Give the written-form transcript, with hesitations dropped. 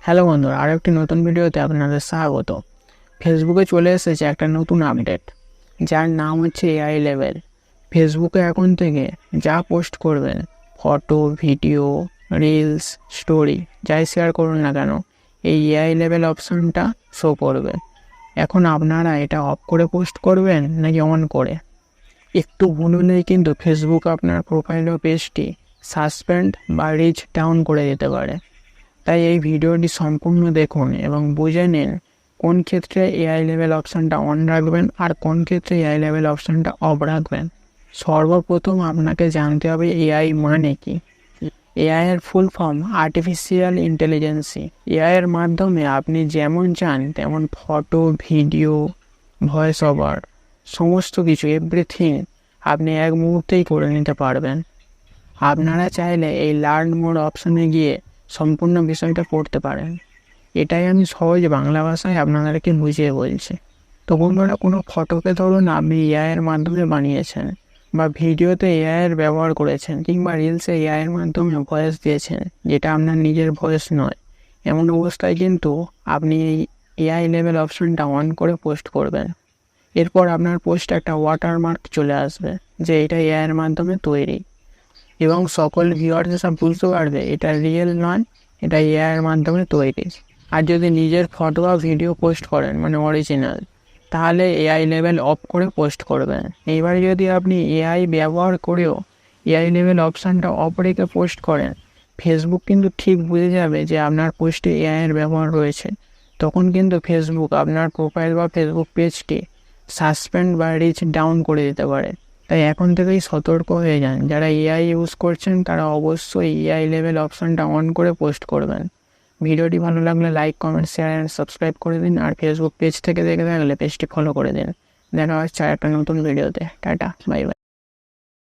Hello বন্ধুরা, আরও একটি নতুন ভিডিওতে আপনাদের স্বাগত। ফেসবুকে চলে এসেছে একটা নতুন আপডেট, যার নাম হচ্ছে এআই লেভেল। ফেসবুকে এখন থেকে যা পোস্ট করবেন, ফটো, ভিডিও, রিলস, স্টোরি, যাই শেয়ার করুন না কেন, এই এআই লেভেল অপশানটা শো করবে। এখন আপনারা এটা অফ করে পোস্ট করবেন নাকি অন করে? একটু ভুল হলেই কিন্তু ফেসবুক আপনার প্রোফাইল ও পেজটি সাসপেন্ড বা রিচ ডাউন করে দিতে পারে। তাই এই ভিডিওটি সম্পূর্ণ দেখুন এবং বুঝে নিন কোন ক্ষেত্রে এআই লেভেল অপশানটা অন রাখবেন আর কোন ক্ষেত্রে এআই লেভেল অপশানটা অফ রাখবেন। সর্বপ্রথম আপনাকে জানতে হবে এআই মানে কি। এআই এর ফুল ফর্ম আর্টিফিশিয়াল ইন্টেলিজেন্সি। এআই এর মাধ্যমে আপনি যেমন চান তেমন ফটো, ভিডিও, ভয়েস ওভার, সমস্ত কিছু এভরিথিং আপনি এক মুহূর্তেই করে নিতে পারবেন। আপনারা চাইলে এই লার্ন মোড অপশানে গিয়ে সম্পূর্ণ বিষয়টা পড়তে পারেন। এটাই আমি সহজ বাংলা ভাষায় আপনাদেরকে বুঝিয়ে বলছি। তো বন্ধুরা, কোনো ফটোকে ধরুন আপনি এআই এর মাধ্যমে বানিয়েছেন, বা ভিডিওতে এআই এর ব্যবহার করেছেন, কিংবা রিলসে এআই এর মাধ্যমে ভয়েস দিয়েছেন যেটা আপনার নিজের ভয়েস নয়। এমন অবস্থায় কিন্তু আপনি এই এআই লেভেল অপশানটা অন করে পোস্ট করবেন। এরপর আপনার পোস্টে একটা ওয়াটারমার্ক চলে আসবে যে এটা এআই এর মাধ্যমে তৈরি, এবং সকল ভিউয়ার্স সব বুঝতে পারবে এটা রিয়েল নয়, এটা এআই এর মাধ্যমে তৈরি। আর যদি নিজের ফটো বা ভিডিও পোস্ট করেন মানে অরিজিনাল, তাহলে এআই লেভেল অফ করে পোস্ট করবেন। এইবারে যদি আপনি এআই ব্যবহার করেও এআই লেভেল অপশানটা অফ রেখে পোস্ট করেন, ফেসবুক কিন্তু ঠিক বুঝে যাবে যে আপনার পোস্টে এআই এর ব্যবহার রয়েছে। তখন কিন্তু ফেসবুক আপনার প্রোফাইল বা ফেসবুক পেজটি সাসপেন্ড বা রিচ ডাউন করে দিতে পারে। তাই এখন থেকেই সতর্ক হয়ে যান। যারা এআই ইউজ করছেন তারা অবশ্যই এআই লেভেল অপশানটা অন করে পোস্ট করবেন। ভিডিওটি ভালো লাগলে like, comment, share and subscribe করে দিন। আর ফেসবুক পেজ থেকে দেখে থাকলে পেজটি ফলো করে দিন। দেখা হচ্ছে একটা নতুন ভিডিওতে। Tata, bye bye.